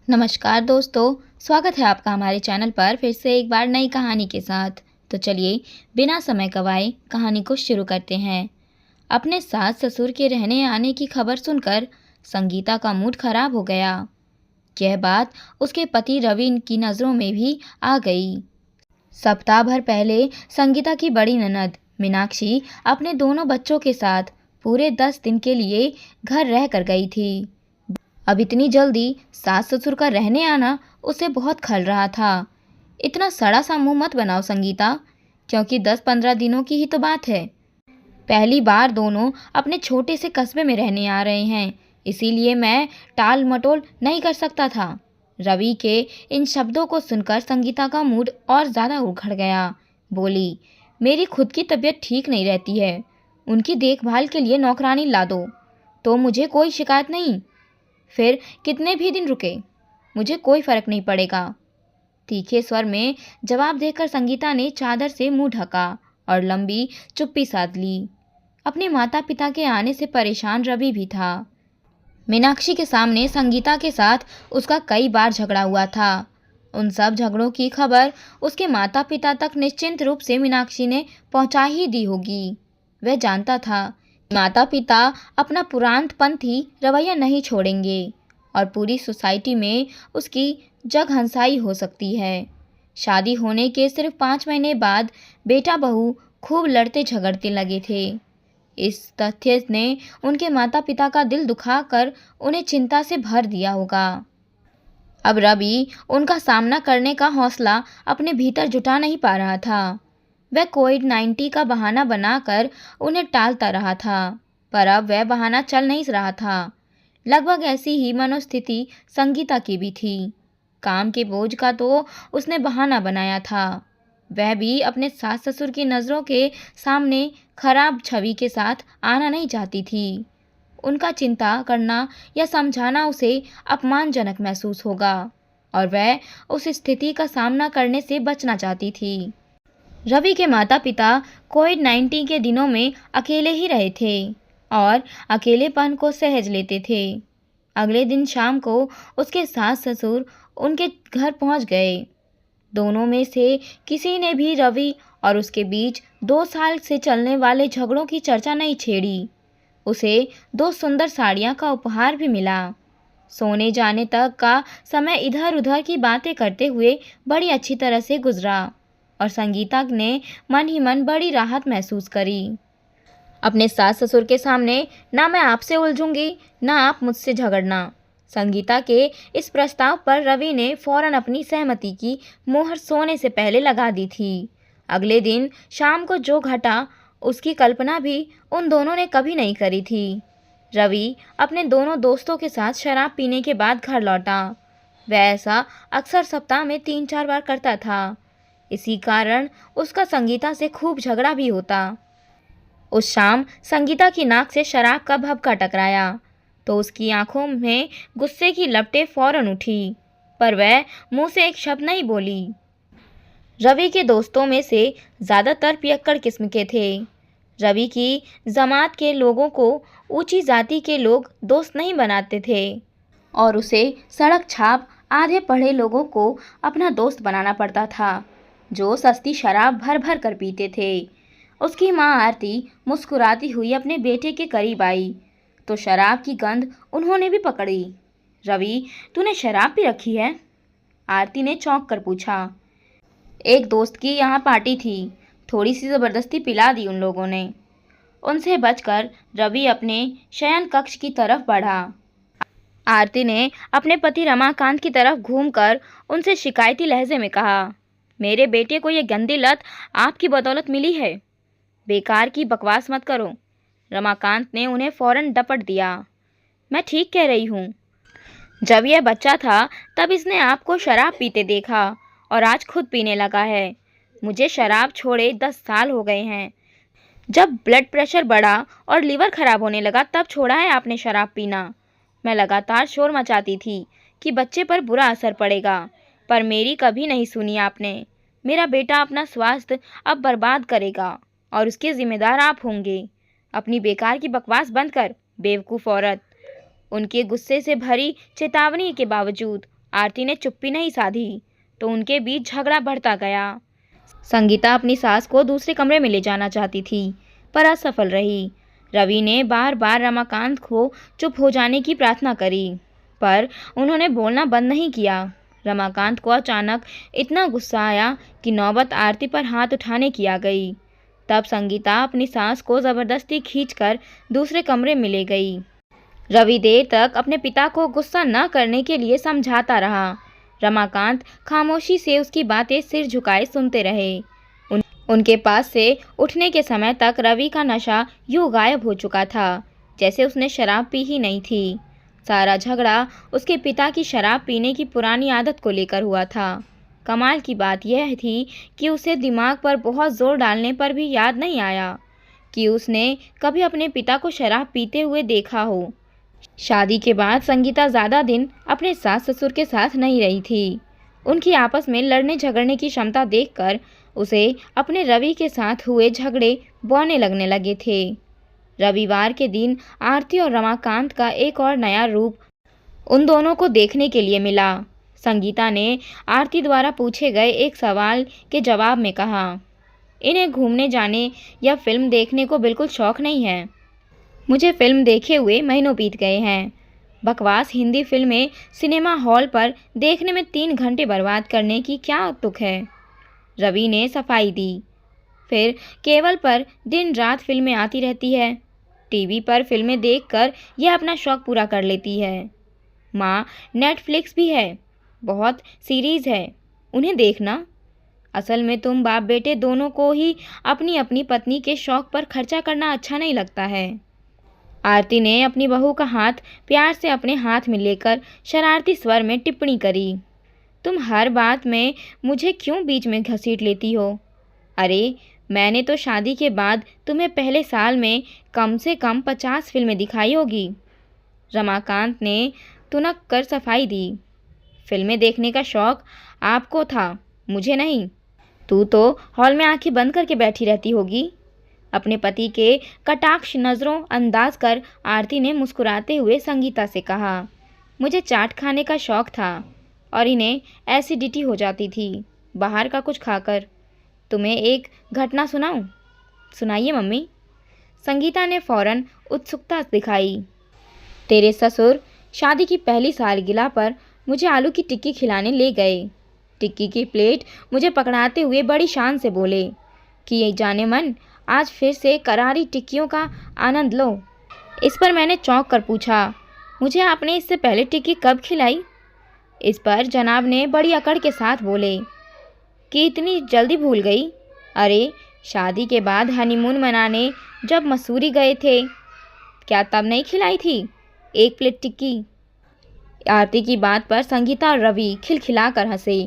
नमस्कार दोस्तों, स्वागत है आपका हमारे चैनल पर फिर से एक बार नई कहानी के साथ। तो चलिए बिना समय गवाए कहानी को शुरू करते हैं। अपने सास ससुर के रहने आने की खबर सुनकर संगीता का मूड खराब हो गया। यह बात उसके पति रवि की नज़रों में भी आ गई। सप्ताह भर पहले संगीता की बड़ी ननद मीनाक्षी अपने दोनों बच्चों के साथ पूरे 10 दिन के लिए घर रह कर गई थी। अब इतनी जल्दी सास ससुर का रहने आना उसे बहुत खल रहा था। इतना सड़ा सा मुंह मत बनाओ संगीता, क्योंकि 10-15 दिनों की ही तो बात है। पहली बार दोनों अपने छोटे से कस्बे में रहने आ रहे हैं, इसीलिए मैं टाल मटोल नहीं कर सकता था। रवि के इन शब्दों को सुनकर संगीता का मूड और ज़्यादा उखड़ गया। बोली, मेरी खुद की तबीयत ठीक नहीं रहती है, उनकी देखभाल के लिए नौकरानी ला दो तो मुझे कोई शिकायत नहीं। फिर कितने भी दिन रुके, मुझे कोई फर्क नहीं पड़ेगा। तीखे स्वर में जवाब देकर संगीता ने चादर से मुंह ढका और लंबी चुप्पी साध ली। अपने माता पिता के आने से परेशान रवि भी था। मीनाक्षी के सामने संगीता के साथ उसका कई बार झगड़ा हुआ था। उन सब झगड़ों की खबर उसके माता पिता तक निश्चिंत रूप से मीनाक्षी ने पहुंचा ही दी होगी। वह जानता था माता पिता अपना पुराणपंथी रवैया नहीं छोड़ेंगे और पूरी सोसाइटी में उसकी जगहंसाई हो सकती है। शादी होने के सिर्फ 5 महीने बाद बेटा बहू खूब लड़ते झगड़ते लगे थे। इस तथ्य ने उनके माता पिता का दिल दुखाकर उन्हें चिंता से भर दिया होगा। अब रवि उनका सामना करने का हौसला अपने भीतर जुटा नहीं पा रहा था। वह कोविड-19 का बहाना बनाकर उन्हें टालता रहा था, पर अब वह बहाना चल नहीं रहा था। लगभग ऐसी ही मनोस्थिति संगीता की भी थी। काम के बोझ का तो उसने बहाना बनाया था। वह भी अपने सास ससुर की नज़रों के सामने खराब छवि के साथ आना नहीं चाहती थी। उनका चिंता करना या समझाना उसे अपमानजनक महसूस होगा और वह उस स्थिति का सामना करने से बचना चाहती थी। रवि के माता पिता कोविड-19 के दिनों में अकेले ही रहे थे और अकेलेपन को सहज लेते थे। अगले दिन शाम को उसके सास ससुर उनके घर पहुंच गए। दोनों में से किसी ने भी रवि और उसके बीच 2 साल से चलने वाले झगड़ों की चर्चा नहीं छेड़ी। उसे 2 सुंदर साड़ियां का उपहार भी मिला। सोने जाने तक का समय इधर उधर की बातें करते हुए बड़ी अच्छी तरह से गुजरा और संगीता ने मन ही मन बड़ी राहत महसूस करी। अपने सास ससुर के सामने ना मैं आपसे उलझूंगी ना आप मुझसे झगड़ना। संगीता के इस प्रस्ताव पर रवि ने फौरन अपनी सहमति की मोहर सोने से पहले लगा दी थी। अगले दिन शाम को जो घटा उसकी कल्पना भी उन दोनों ने कभी नहीं करी थी। रवि अपने दोनों दोस्तों के साथ शराब पीने के बाद घर लौटा। वह ऐसा अक्सर सप्ताह में 3-4 बार करता था। इसी कारण उसका संगीता से खूब झगड़ा भी होता। उस शाम संगीता की नाक से शराब का भभका टकराया तो उसकी आंखों में गुस्से की लपटें फौरन उठी, पर वह मुंह से एक शब्द नहीं बोली। रवि के दोस्तों में से ज़्यादातर पियक्कड़ किस्म के थे। रवि की जमात के लोगों को ऊंची जाति के लोग दोस्त नहीं बनाते थे और उसे सड़क छाप आधे पढ़े लोगों को अपना दोस्त बनाना पड़ता था, जो सस्ती शराब भर भर कर पीते थे। उसकी माँ आरती मुस्कुराती हुई अपने बेटे के करीब आई तो शराब की गंध उन्होंने भी पकड़ी। रवि, तूने शराब पी रखी है? आरती ने चौंक कर पूछा। एक दोस्त की यहाँ पार्टी थी, थोड़ी सी ज़बरदस्ती पिला दी उन लोगों ने। उनसे बचकर रवि अपने शयन कक्ष की तरफ बढ़ा। आरती ने अपने पति रमाकांत की तरफ घूमकर उनसे शिकायती लहजे में कहा, मेरे बेटे को ये गंदी लत आपकी बदौलत मिली है। बेकार की बकवास मत करो। रमाकांत ने उन्हें फौरन डपट दिया। मैं ठीक कह रही हूँ। जब यह बच्चा था तब इसने आपको शराब पीते देखा और आज खुद पीने लगा है। मुझे शराब छोड़े 10 साल हो गए हैं। जब ब्लड प्रेशर बढ़ा और लीवर खराब होने लगा तब छोड़ा है आपने शराब पीना। मैं लगातार शोर मचाती थी कि बच्चे पर बुरा असर पड़ेगा, पर मेरी कभी नहीं सुनी आपने। मेरा बेटा अपना स्वास्थ्य अब बर्बाद करेगा और उसके जिम्मेदार आप होंगे। अपनी बेकार की बकवास बंद कर, बेवकूफ़ औरत। उनके गुस्से से भरी चेतावनी के बावजूद आरती ने चुप्पी नहीं साधी तो उनके बीच झगड़ा बढ़ता गया। संगीता अपनी सास को दूसरे कमरे में ले जाना चाहती थी पर असफल रही। रवि ने बार बार रमाकांत को चुप हो जाने की प्रार्थना करी पर उन्होंने बोलना बंद नहीं किया। रमाकांत को अचानक इतना गुस्सा आया कि नौबत आरती पर हाथ उठाने की आ गई। तब संगीता अपनी सास को ज़बरदस्ती खींचकर दूसरे कमरे में ले गई। रवि देर तक अपने पिता को गुस्सा न करने के लिए समझाता रहा। रमाकांत खामोशी से उसकी बातें सिर झुकाए सुनते रहे। उनके पास से उठने के समय तक रवि का नशा यूँ गायब हो चुका था जैसे उसने शराब पी ही नहीं थी। सारा झगड़ा उसके पिता की शराब पीने की पुरानी आदत को लेकर हुआ था। कमाल की बात यह थी कि उसे दिमाग पर बहुत ज़ोर डालने पर भी याद नहीं आया कि उसने कभी अपने पिता को शराब पीते हुए देखा हो। शादी के बाद संगीता ज़्यादा दिन अपने सास ससुर के साथ नहीं रही थी। उनकी आपस में लड़ने झगड़ने की क्षमता देखकर उसे अपने रवि के साथ हुए झगड़े बौने लगने लगे थे। रविवार के दिन आरती और रमाकांत का एक और नया रूप उन दोनों को देखने के लिए मिला। संगीता ने आरती द्वारा पूछे गए एक सवाल के जवाब में कहा, इन्हें घूमने जाने या फिल्म देखने को बिल्कुल शौक़ नहीं है। मुझे फिल्म देखे हुए महीनों बीत गए हैं। बकवास हिंदी फिल्में सिनेमा हॉल पर देखने में 3 घंटे बर्बाद करने की क्या तुक है। रवि ने सफाई दी। फिर केबल पर दिन रात फिल्में आती रहती है। टीवी पर फिल्में देखकर यह अपना शौक़ पूरा कर लेती है। माँ, नेटफ्लिक्स भी है, बहुत सीरीज़ है, उन्हें देखना। असल में तुम बाप बेटे दोनों को ही अपनी अपनी पत्नी के शौक़ पर खर्चा करना अच्छा नहीं लगता है। आरती ने अपनी बहू का हाथ प्यार से अपने हाथ में लेकर शरारती स्वर में टिप्पणी करी, तुम हर बात में मुझे क्यों बीच में घसीट लेती हो? अरे मैंने तो शादी के बाद तुम्हें पहले साल में कम से कम 50 फिल्में दिखाई होगी। रमाकांत ने तुनक कर सफाई दी। फिल्में देखने का शौक़ आपको था, मुझे नहीं। तू तो हॉल में आंखें बंद करके बैठी रहती होगी। अपने पति के कटाक्ष नज़रों अंदाज कर आरती ने मुस्कुराते हुए संगीता से कहा, मुझे चाट खाने का शौक़ था और इन्हें एसिडिटी हो जाती थी बाहर का कुछ खाकर। तुम्हें एक घटना सुनाऊं? सुनाइए मम्मी। संगीता ने फौरन उत्सुकता दिखाई। तेरे ससुर शादी की पहली सालगिरह पर मुझे आलू की टिक्की खिलाने ले गए। टिक्की की प्लेट मुझे पकड़ाते हुए बड़ी शान से बोले कि ये जाने मन, आज फिर से करारी टिक्कियों का आनंद लो। इस पर मैंने चौंक कर पूछा, मुझे आपने इससे पहले टिक्की कब खिलाई? इस पर जनाब ने बड़ी अकड़ के साथ बोले कि इतनी जल्दी भूल गई? अरे शादी के बाद हनीमून मनाने जब मसूरी गए थे, क्या तब नहीं खिलाई थी 1 प्लेट टिक्की? आरती की बात पर संगीता और रवि खिलखिलाकर हंसे।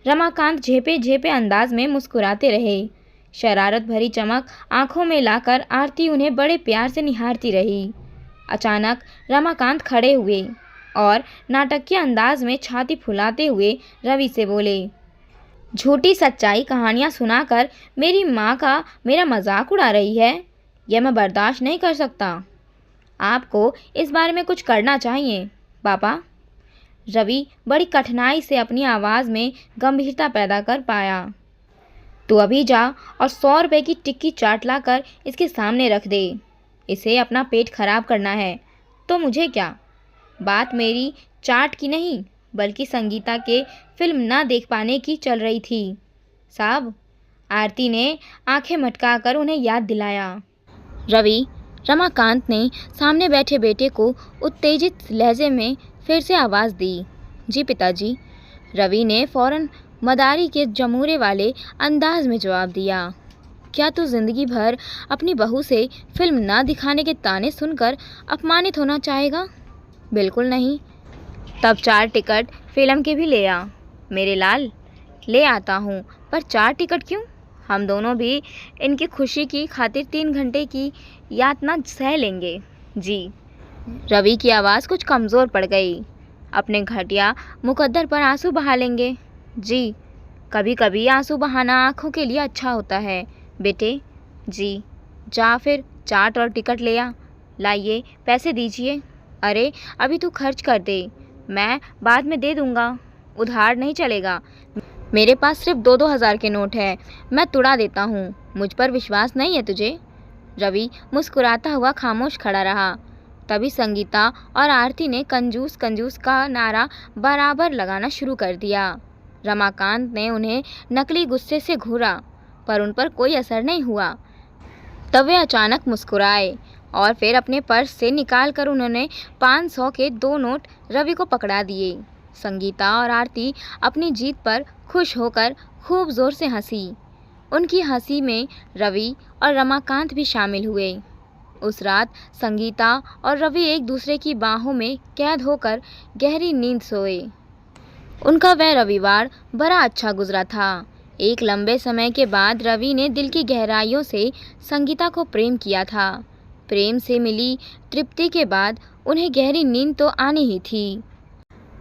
रमाकांत झेपे झेपे अंदाज में मुस्कुराते रहे। शरारत भरी चमक आंखों में लाकर आरती उन्हें बड़े प्यार से निहारती रही। अचानक रमाकांत खड़े हुए और नाटकीय अंदाज में छाती फुलाते हुए रवि से बोले, झूठी सच्चाई कहानियाँ सुनाकर मेरी माँ का मेरा मजाक उड़ा रही है, यह मैं बर्दाश्त नहीं कर सकता। आपको इस बारे में कुछ करना चाहिए पापा। रवि बड़ी कठिनाई से अपनी आवाज़ में गंभीरता पैदा कर पाया। तू अभी जा और 100 रुपये की टिक्की चाट ला कर इसके सामने रख दे। इसे अपना पेट खराब करना है तो मुझे क्या। बात मेरी चाट की नहीं बल्कि संगीता के फिल्म ना देख पाने की चल रही थी साहब। आरती ने आंखें मटकाकर उन्हें याद दिलाया। रवि, रमाकांत ने सामने बैठे बेटे को उत्तेजित लहजे में फिर से आवाज़ दी। जी पिताजी। रवि ने फौरन मदारी के जमूरे वाले अंदाज में जवाब दिया। क्या तू जिंदगी भर अपनी बहू से फिल्म ना दिखाने के ताने सुनकर अपमानित होना चाहेगा? बिल्कुल नहीं। तब 4 टिकट फिल्म के भी ले आ मेरे लाल। ले आता हूँ, पर 4 टिकट क्यों? हम दोनों भी इनकी खुशी की खातिर 3 घंटे की यातना सह लेंगे। जी। रवि की आवाज़ कुछ कमज़ोर पड़ गई। अपने घटिया मुकद्दर पर आंसू बहा लेंगे। जी। कभी कभी आंसू बहाना आँखों के लिए अच्छा होता है बेटे। जी। जा फिर चाट और टिकट ले आ। लाइए पैसे दीजिए। अरे अभी तू खर्च कर दे, मैं बाद में दे दूँगा। उधार नहीं चलेगा। मेरे पास सिर्फ 2-2 हज़ार के नोट है, मैं तुड़ा देता हूँ। मुझ पर विश्वास नहीं है तुझे? रवि मुस्कुराता हुआ खामोश खड़ा रहा। तभी संगीता और आरती ने कंजूस कंजूस का नारा बराबर लगाना शुरू कर दिया। रमाकांत ने उन्हें नकली गुस्से से घूरा, पर उन पर कोई असर नहीं हुआ। तब वे अचानक मुस्कुराए और फिर अपने पर्स से निकालकर उन्होंने 500 के 2 नोट रवि को पकड़ा दिए। संगीता और आरती अपनी जीत पर खुश होकर खूब जोर से हंसी। उनकी हंसी में रवि और रमाकांत भी शामिल हुए। उस रात संगीता और रवि एक दूसरे की बाहों में कैद होकर गहरी नींद सोए। उनका वह रविवार बड़ा अच्छा गुजरा था। एक लंबे समय के बाद रवि ने दिल की गहराइयों से संगीता को प्रेम किया था। प्रेम से मिली तृप्ति के बाद उन्हें गहरी नींद तो आनी ही थी।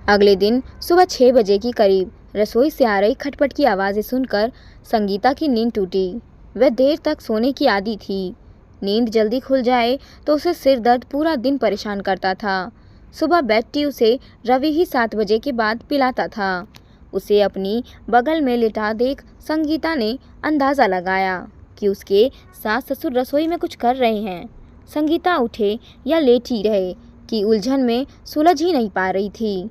अगले दिन सुबह 6 बजे के करीब रसोई से आ रही खटपट की आवाज़ें सुनकर संगीता की नींद टूटी। वह देर तक सोने की आदी थी। नींद जल्दी खुल जाए तो उसे सिर दर्द पूरा दिन परेशान करता था। सुबह बेड टी उसे रवि ही 7 बजे के बाद पिलाता था। उसे अपनी बगल में लिटा देख संगीता ने अंदाज़ा लगाया कि उसके सास ससुर रसोई में कुछ कर रहे हैं। संगीता उठे या लेटी रहे कि उलझन में सुलझ ही नहीं पा रही थी।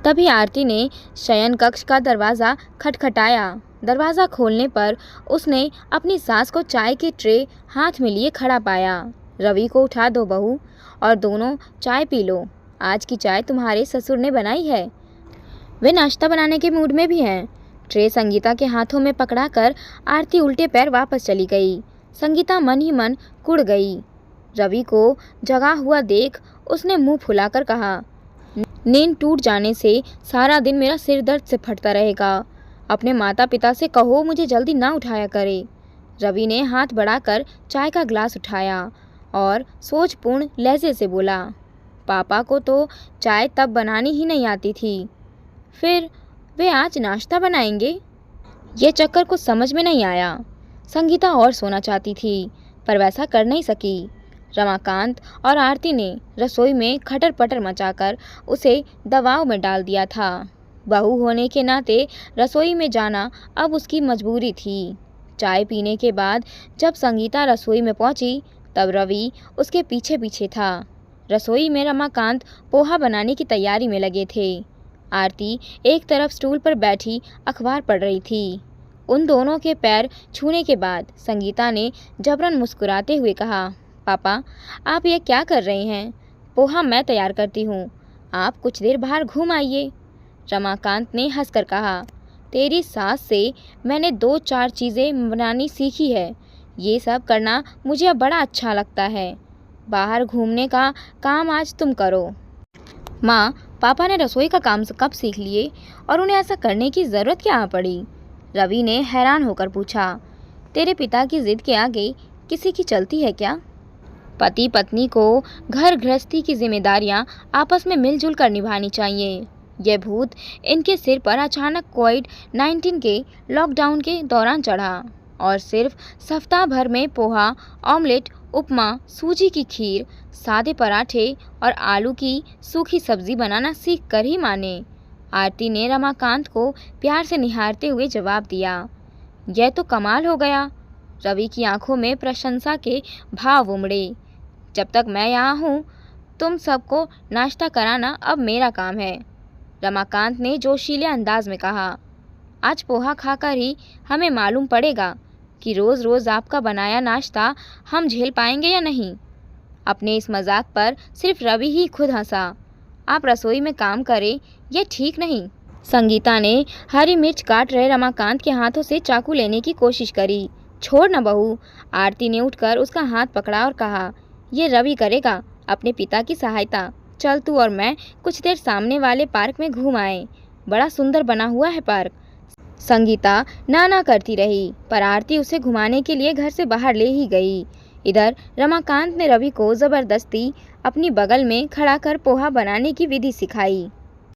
तभी आरती ने शयन कक्ष का दरवाज़ा खटखटाया। दरवाज़ा खोलने पर उसने अपनी सास को चाय के ट्रे हाथ में लिए खड़ा पाया। रवि को उठा दो बहू और दोनों चाय पी लो। आज की चाय तुम्हारे ससुर ने बनाई है। वे नाश्ता बनाने के मूड में भी हैं। ट्रे संगीता के हाथों में पकड़ाकर आरती उल्टे पैर वापस चली गई। संगीता मन ही मन कुढ़ गई। रवि को जगा हुआ देख उसने मुंह फुलाकर कहा, नींद टूट जाने से सारा दिन मेरा सिर दर्द से फटता रहेगा। अपने माता पिता से कहो मुझे जल्दी ना उठाया करे। रवि ने हाथ बढ़ाकर चाय का ग्लास उठाया और सोचपूर्ण लहजे से बोला, पापा को तो चाय तब बनानी ही नहीं आती थी, फिर वे आज नाश्ता बनाएंगे? ये चक्कर कुछ समझ में नहीं आया। संगीता और सोना चाहती थी पर वैसा कर नहीं सकी। रमाकांत और आरती ने रसोई में खटर पटर मचाकर उसे दबाव में डाल दिया था। बहू होने के नाते रसोई में जाना अब उसकी मजबूरी थी। चाय पीने के बाद जब संगीता रसोई में पहुंची तब रवि उसके पीछे पीछे था। रसोई में रमाकांत पोहा बनाने की तैयारी में लगे थे। आरती एक तरफ स्टूल पर बैठी अखबार पढ़ रही थी। उन दोनों के पैर छूने के बाद संगीता ने जबरन मुस्कुराते हुए कहा, पापा आप ये क्या कर रहे हैं? पोहा मैं तैयार करती हूँ, आप कुछ देर बाहर घूम आइए। रमाकांत ने हंसकर कहा, तेरी सास से मैंने 2-4 चीज़ें बनानी सीखी है। ये सब करना मुझे अब बड़ा अच्छा लगता है। बाहर घूमने का काम आज तुम करो। माँ, पापा ने रसोई का काम कब सीख लिए और उन्हें ऐसा करने की ज़रूरत क्या पड़ी? रवि ने हैरान होकर पूछा। तेरे पिता की जिद के आगे किसी की चलती है क्या? पति पत्नी को घर गृहस्थी की जिम्मेदारियां आपस में मिलजुल कर निभानी चाहिए। यह भूत इनके सिर पर अचानक कोविड-19 के लॉकडाउन के दौरान चढ़ा और सिर्फ सप्ताह भर में पोहा, ऑमलेट, उपमा, सूजी की खीर, सादे पराठे और आलू की सूखी सब्जी बनाना सीख कर ही माने। आरती ने रमाकांत को प्यार से निहारते हुए जवाब दिया, यह तो कमाल हो गया। रवि की आंखों में प्रशंसा के भाव उमड़े। जब तक मैं यहाँ हूँ तुम सबको नाश्ता कराना अब मेरा काम है। रमाकांत ने जोशीले अंदाज में कहा, आज पोहा खाकर ही हमें मालूम पड़ेगा कि रोज़ रोज़ आपका बनाया नाश्ता हम झेल पाएंगे या नहीं। अपने इस मजाक पर सिर्फ रवि ही खुद हंसा। आप रसोई में काम करें यह ठीक नहीं। संगीता ने हरी मिर्च काट रहे रमाकांत के हाथों से चाकू लेने की कोशिश करी। छोड़ न बहू। आरती ने उठकर उसका हाथ पकड़ा और कहा, ये रवि करेगा अपने पिता की सहायता। चल तू और मैं कुछ देर सामने वाले पार्क में घूम आए, बड़ा सुंदर बना हुआ है पार्क। संगीता ना करती रही पर आरती उसे घुमाने के लिए घर से बाहर ले ही गई। इधर रमाकांत ने रवि को ज़बरदस्ती अपनी बगल में खड़ा कर पोहा बनाने की विधि सिखाई।